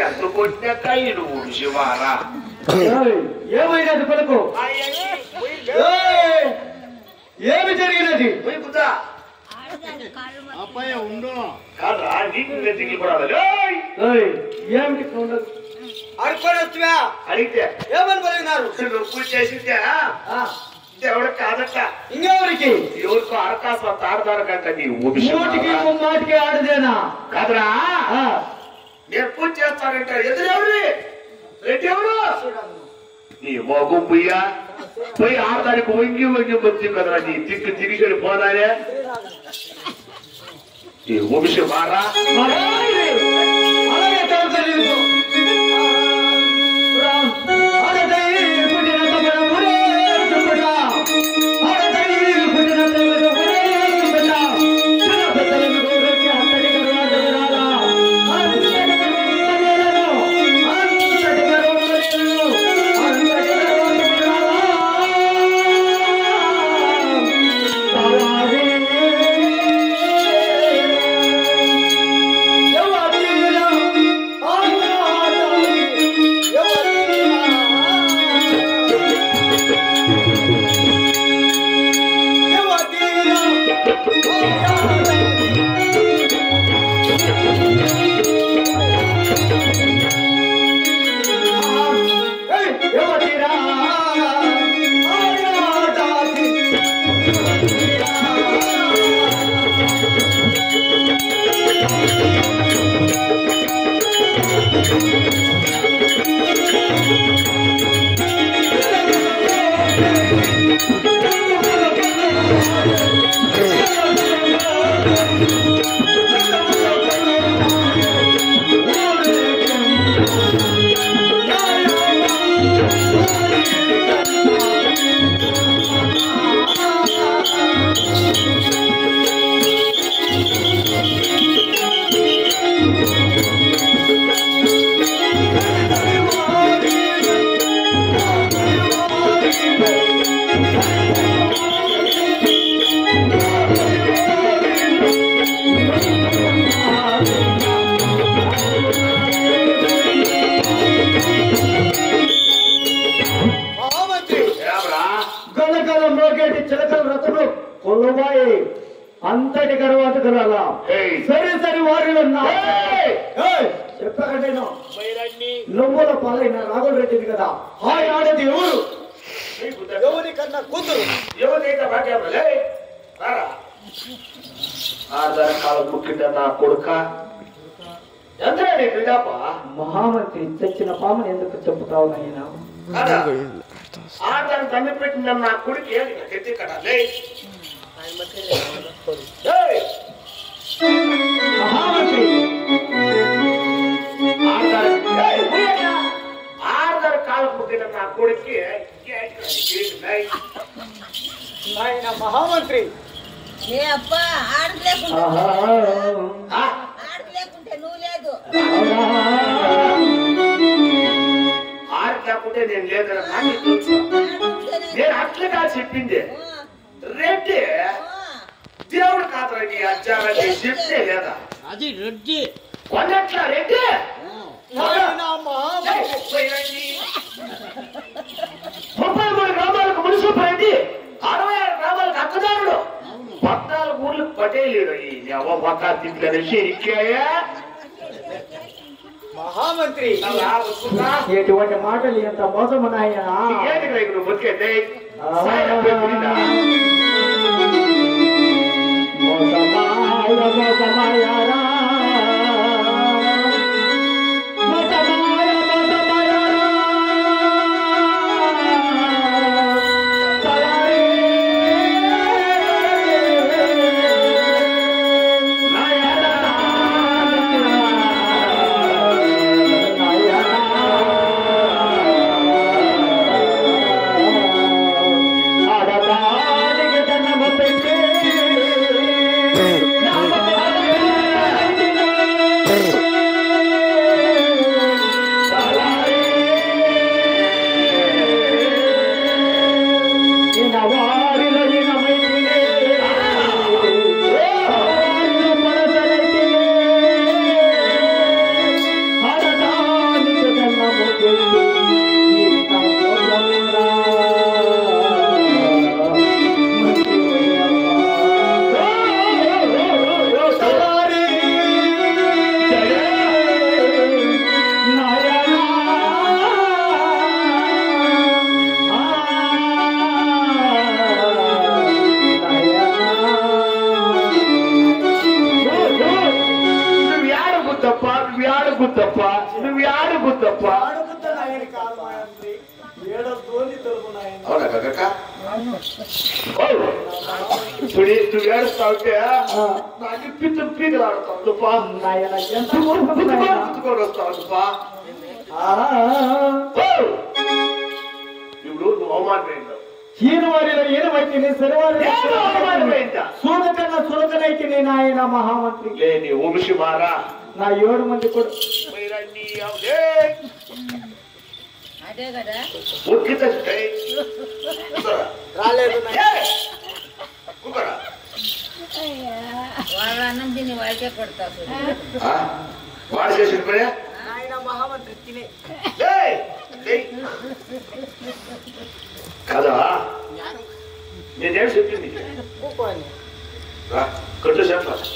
ఎంత కొట్టినా కయ్యడు శివారా ఏమైనది పలుకు ఏమి జరిగినది కాదురా నీకు దిగిపడాలి ఏమిటి అడుక్కొని వస్తువా అడిగితే ఏమని పలిగినారు నువ్వు చేసిందే ఎవడు కాదట ఇంకెవరికి ఎవరికో అవకాశం తాడతారకంట నీ మూటికి ముమ్మాటికి ఆడదేనా కాదురా నేను పూజ చేస్తానంటే ఎదురెవరి రెడ్డి ఎవరు నీ మోగు పుయ్యా పోయి ఆడదానికి వంగి వంగి వచ్చి కదరా నీ తిక్కు తిరిగి పోదానే నీ వంశీ మారా అలాగే తెలియదు అంతటి గర్వాత కలాలా సరే సరే వారిలో చెప్పకండి నువ్వుల పాలైన రాఘవ రెడ్డిది కదా హాయ్ ఆడేది ఎవరు ఎవరి కన్నా కూతురు కాలం ముక్కింద నా కొడుక ఎంత మహామంత్రి చచ్చిన పామని ఎందుకు చెప్పుతావు నాయన ఆడదాన్ని తన్ని పెట్టిన నా కొడుకు ఏంటి కదా మహామంత్రి ఆడదాని కాలం పుట్టిన నా కొడుకు ఆయన మహామంత్రి ఏ అబ్బా ఆడలేకుంటే నువ్వు లేదు ఆడలేకుంటే నేను లేదన్నా నేను అట్లుగా చెప్పింది రెడ్డి దేవుడు కాదురండి అజ్జాలని చెప్తే లేదా అది రెడ్డి కొన్నట్ల రెడ్డి 33 గ్రామాలకు మున్సిపల్ రెడ్డి 66 గ్రామాలకు అక్కదారుడు 14 ఊర్లకు పటేలీడు ఈ ఒక్క తిట్ల ఇక్కాయా మహామంత్రి ఎటువంటి మాటలు ఎంత మోసము నాయన ఏంటి నువ్వు బతికేది మోసమాయారా నువ్వు యాడు గుద్దప్ప అడుగుతా నాయన కాదు మహామంత్రి ఏడో తోలి తెలుపు నాయన అవునా కక్క ఇప్పుడు నువ్వు ఏడుస్తా ఉంటే నాకు పీకలు ఆడుతావు దుప్పా నాయన ఎంత మూర్ఖుడు నాయన. గుర్తుకొని వస్తావు దుప్పా ఇప్పుడు నువ్వు అవమానమైందా హీనవారిలో ఈనవైతే అవమానమైందా సూడకన్నా సులకనైతే నాయన మహామంత్రి లేని వంశీ మారా నా 7 మంది కూడా అదే కదా రాలేదు వాళ్ళ అన్నం తిని వాళ్ళకే కొడతారు వాడు చేసిన పని నాయన మహామంత్రి తినే కదా నేనేం చెప్పింది కొట్టు చెప్పాలి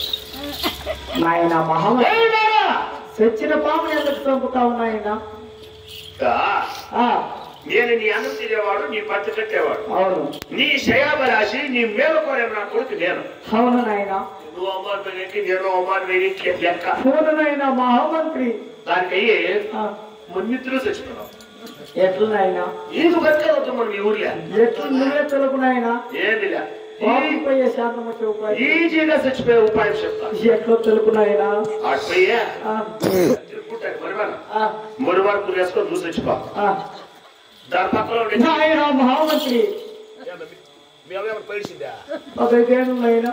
నాయన మహామంత్రి సచ్చిన పాముని ఎందుకు చంపుతావు నాయన నేను నీ అన్నం తినేవాడు నీ పత్తి కట్టేవాడు అవును నీ శయాబరాశి నీ మేలుకోలే నా కొడుకు నేను అవును నాయన నువ్వు అవమానమైనకి నేను అవమానమైనకి లెక్క అవును నాయన మహామంత్రి దానికయ్యే మున్నిద్దులు తెచ్చుకున్నాం ఎట్లు నాయన నీకు బతికేదవుతాం మనం ఈ ఊర్లో ఎట్లు నువ్వే తెలుపు నాయన ఏమిలే పాపంపయ్యే శాంతం వచ్చే ఉపాయం ఈజీగా చచ్చిపోయే ఉపాయం చెప్తా ఎట్లో తెలుపు నాయన అటుపోయే తిరుగుంటాయి మరువారు వేసుకొని చూసి చచ్చిపో దాని పక్కన నాయన మహామంత్రి పడిసిందా అదైతేను నాయన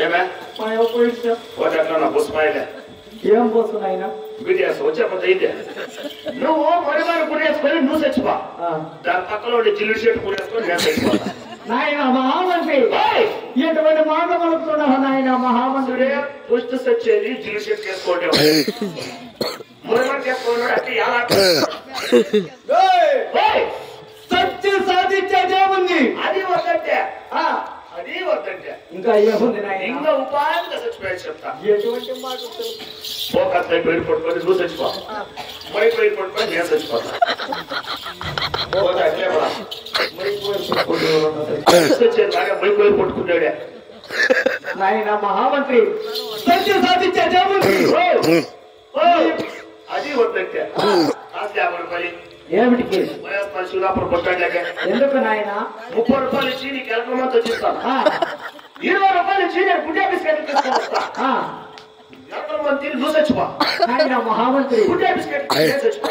ఏమే మా పోయిస్తా ఒకటి అట్లా నా బుస్మాయిలే ఏం పోసు నాయన బిడ్డేస్తా వచ్చే పది అయిందే నువ్వు మరువారు గురేసుకొని నువ్వు చచ్చిపో దాని పక్కన ఉండే జిల్లు చెట్టు గురేసుకొని నేను చచ్చిపోతా నాయన మహామంత్రి ఎటువంటి మాట పలుకుతున్నావు నాయన మహామంత్రి పుష్టి సచ్చేది జిల్లు చెట్టు చేసుకోండి మరువారు చేసుకున్నాడు అంటే ఎలా సత్య సాధించేదేముంది అది వద్దంటే అది వద్దంటే ఇంకా ఏముంది నాయన ఇంకా ఉపాయంగా చచ్చిపోయాడు చెప్తా ఎటువంటి మాట పోకత్తాయి బయట పట్టుకొని నువ్వు చచ్చిపో బయట పట్టుకొని నేను చచ్చిపోతా మైపోయి పట్టుకున్నాడే నాయన మహామంత్రి సత్య సాధించేదేముంది అది వద్దంటే కాస్త 50 రూపాయలు ఏమిటికి శివరాపురం కొట్టాక ఎందుకు నాయన 30 రూపాయలు ఇచ్చి నీకు ఎలక్ట్రమంతా వచ్చిస్తాను 20 రూపాయలు ఇచ్చి నేను గుడ్డ ఆఫీస్ తీసుకొస్తా ఎలక్ట్రమం తిని నువ్వు చచ్చిపో నాయన మహామంత్రి గుడ్డ ఆఫీస్ చచ్చిపో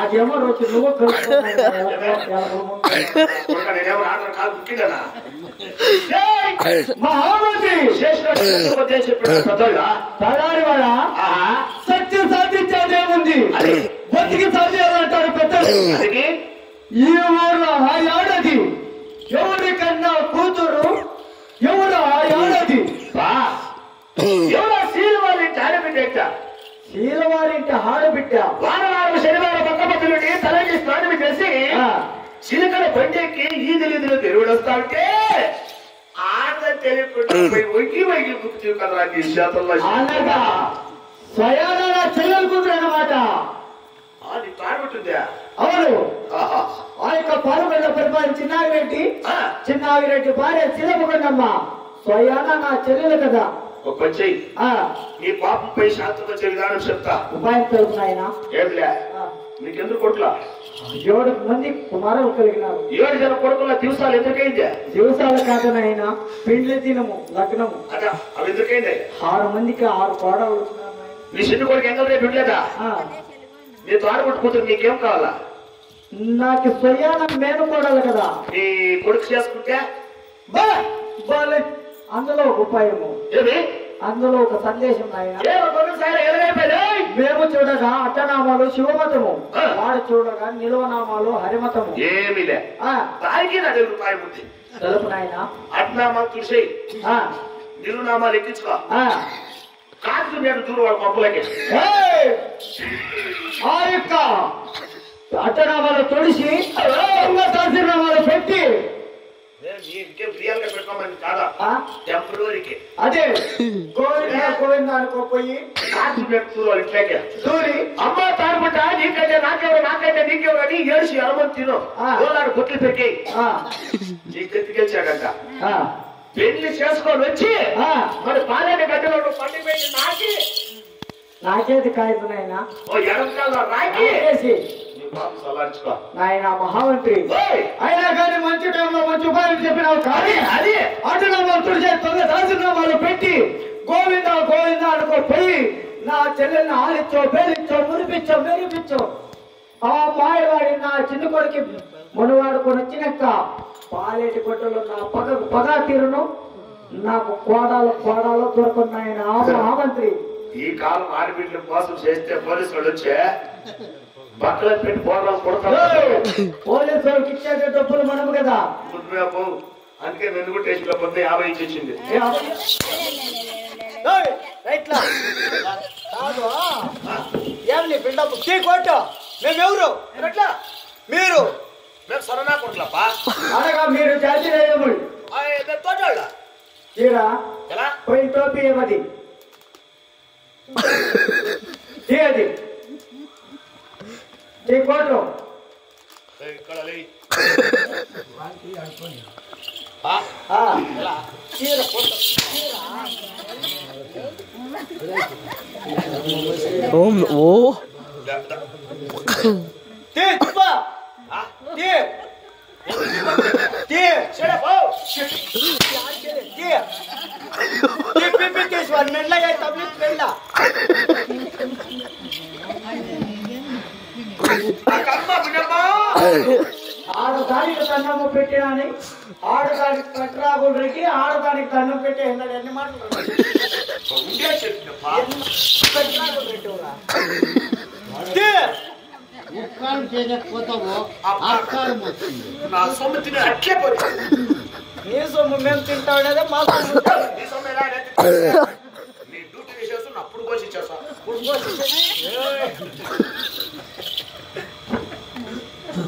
అదేమో రోజు నువ్వు నేనేమో ఆర్డర్ కాదు ముఖ్యంగా మహామంత్రి తడారి వాడ సత్యం సాధించేదేముంది బతికి సాధ్యాలంటారు పెద్దలు ఈ ఊర్లో ఆ ఏడాది ఎవరికన్నా కూతురు ఎవరు ఆ ఏడాది ఎవరో శీలవారింటి ఆడబిడ్డ శీలవారింటి ఆడబిడ్డ వారం శనివారం పక్క పక్కనుండి తలకి స్నానం చేసి చిలకల బండికి ఈదులు తెరువుడు వస్తా ఉంటే ఆట తెలియకుండా ఒగ్గి ఒగ్గి గుర్తు కదా నీ చేతల్లో అనగా స్వయాన చెల్లెలు కూతురు అన్నమాట అది పాడుతుందా అవును ఆ యొక్క పాల్గొన్న పరిపాలన చిన్నాగిరెడ్డి భార్య చిలపకొండమ్మ స్వయాన నా చెల్లెలు కదా ఒక పని చెయ్యి నీ పాపంపై శాంతం వచ్చే విధానం చెప్తా ఉపాయం తెలుపునాయన ఏమిలే నీకెందుకు కొడుకులా 7 మంది కుమారులు కలిగినారు 7 జన కొడుకుల దివసాలు ఎందుకైందే దివసాలు కాదు నాయన పెండ్లి దినము లగ్నము అదా అవి ఎందుకైంది 6 మందికి 6 కోడలు నీ చిన్న కొడుకు ఎంగల్ రేపు ఉండలేదా నీ తోడబుట్టు కూతురు నీకేం కావాలా నాకు స్వయాన మేను కోడలు కదా నీ కొడుకు చేసుకుంటే అందులో ఒక ఉపాయము ఏమి అందులో ఒక సందేశం నాయన మేము చూడగా అట్టనామాలు శివమతము వాడు చూడగా నిలువనామాలు హరిమతము ఏమిలే దానికి నా దగ్గర రూపాయి ఉంది తెలుపు నాయన అట్నామాలు చూసి నిలునామాలు ఎక్కించుకో కాదు నేను చూడు వాడు పంపులకి ఆ యొక్క అట్టనామాలు తొడిసి నామాలు పెట్టి పెట్టుకోమని కాదా టెంపరీకి అదే గోవింద అనుకోపోయి ఇంట్లోకి దూరి అమ్మ తాడుకుంటా నీకంటే నాకైతే నీకెవరు అని ఏడుసి ఎలమని తిను గోలాడు బొట్లు పెట్టి నీకెత్తికెళ్ళాడంట పెళ్లి చేసుకొని వచ్చి మరి పాలని గడ్డలో పండిపోయి నాకి నాకేది కాయదు నాయనా ఓ ఎడంకాల రాకి నాకేసి నీ బాబు సలార్చుకో నాయన మహామంత్రి ఓయ్ అయినా కానీ మంచి టైంలో మంచి ఉపాయం చెప్పినావు కానీ అది అటునామాలు చేస్తుంది దాసునామాలు పెట్టి గోవింద గోవింద అనుకో పోయి నా చెల్లెల్ని ఆలిచ్చో పేలిచ్చో మురిపించో మెరిపించో ఆ మాయవాడి నా చిన్న కొడుకు మునవాడుకొని వచ్చినాక పాలేటి కొట్టలో నా పగ తీరును నాకు కోడాలో దొరకున్నాయన ఆ మహామంత్రి ఈ కాలం ఆడబిడ్డలు మోసం చేస్తే పోలీసు వాళ్ళు వచ్చే బట్టలు పెట్టి పోరాలు కొడతారు పోలీసు వాళ్ళకి ఇచ్చే డబ్బులు మనము కదా ముందుగా పోవు అందుకే నన్ను కూడా టేస్ట్ లో పొద్దు 50 ఇచ్చేసింది రైట్లా కాదు ఏమి బిల్డప్ టీ కొట్టు మేమెవరు ఎట్లా మీరు మేము సరనా కొట్లప్పా అనగా మీరు జాతి రేయముడు తోటోళ్ళ తీరా ఎలా పోయి టోపీ ఏమది తీయది ఈ కోటు ఇక్కడ లే ఎలా చీర కొట్టు టీ చుప్ప టీ టీ మెల్లగా తబ్లిక్ వెళ్ళ ఆడదానికి దండము పెట్టినాని ఆడదానికి కట్రాగులు రెడ్డి ఆడదానికి దండం పెట్టి ఎన్ని మాటలు కట్రాగులు రెడ్డి ముక్కాలు చేయకపోతావో ఆకారం వస్తుంది. నా సొమ్ము తిని అట్లే పోయి నీ సొమ్ము మేము తింటాం లేదా మా సొమ్ము నీ సొమ్ము ఎలా తింటా? నీ డ్యూటీ చేసేసి అప్పుడు పోసి ఇచ్చేస్తా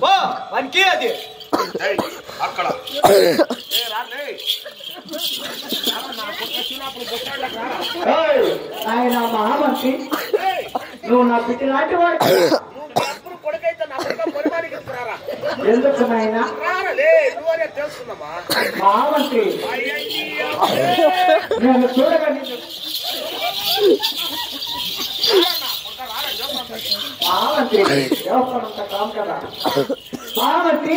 ఓ వానికి అది అక్కడ ఆయన మహామంత్రి నువ్వు నా బిడ్డ లాంటి వాడు కొడుకైతే నా పొలమానికి ఇస్తున్నారా ఎందుకు నాయన రారలే నువ్వనే తెలుసుకున్నామా మహామంత్రి నేను చూడగా మహామంత్రి దేవస్థానంత కాం కదా మహామంత్రి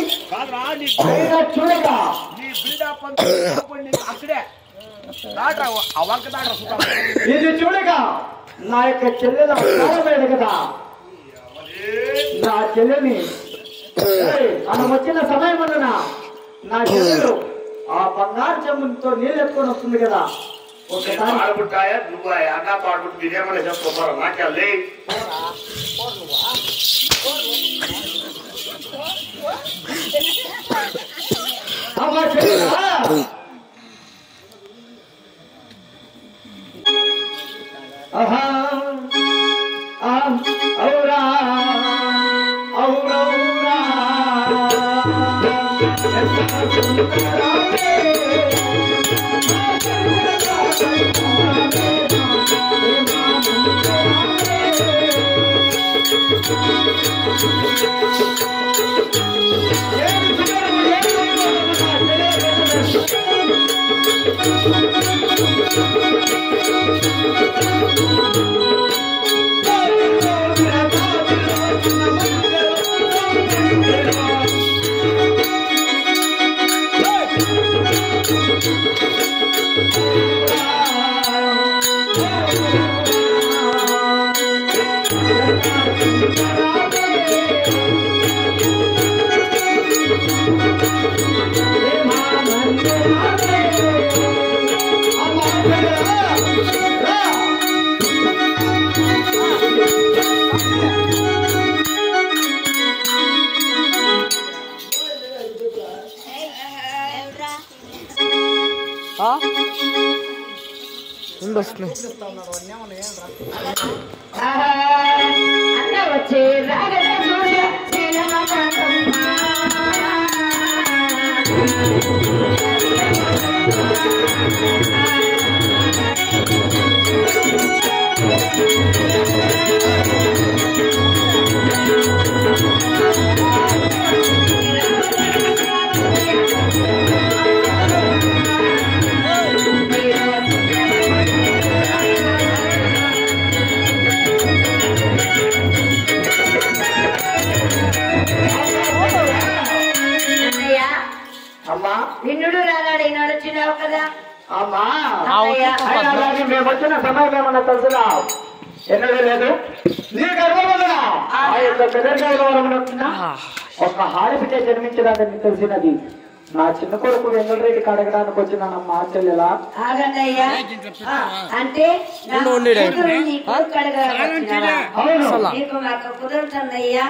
అయినా చూడగా నీ బిల్డప్ అక్కడే ఇది చూడగా నా యొక్క చెల్లెల అవతారమేడు కదా నా చెల్లెని మనం వచ్చిన సమయం అన్న నా చెల్లెలు ఆ బంగారు చెమ్ముతో నీళ్ళు ఎత్తుకొని వస్తుంది కదా ఒకసారి ఆడుకుంటాయా నువ్వు అన్న పాడుకుంటు మీరేమన్నా చెప్పుకోరా నాకెళ్ళి అమ్మా చెల్లెలా ఆహా ఔరా ఔరౌరా అన్న వచ్చే నిన్నుడు రానాడు ఈనాడు వచ్చినావు కదా అమ్మా అన్నయ్య. అయినా కానీ మేము వచ్చిన సమయం ఏమన్నా తెలుసునా ఎన్నడూ లేదు నీ గర్భవదన ఆ యొక్క పెదర్గవరమున ఒక ఆడబిడ్డ జన్మించడానికి తెలిసినది నా చిన్న కొడుకు వెంగళరెడ్డి కడగడానికి వచ్చినానమ్మా చెల్లెలా ఆగన్నయ్యా అంటే నా కూతురు నీ కొడుకు అడగడానికి వచ్చినావా? అవును నీకు మాకు కుదురుతుందయ్యా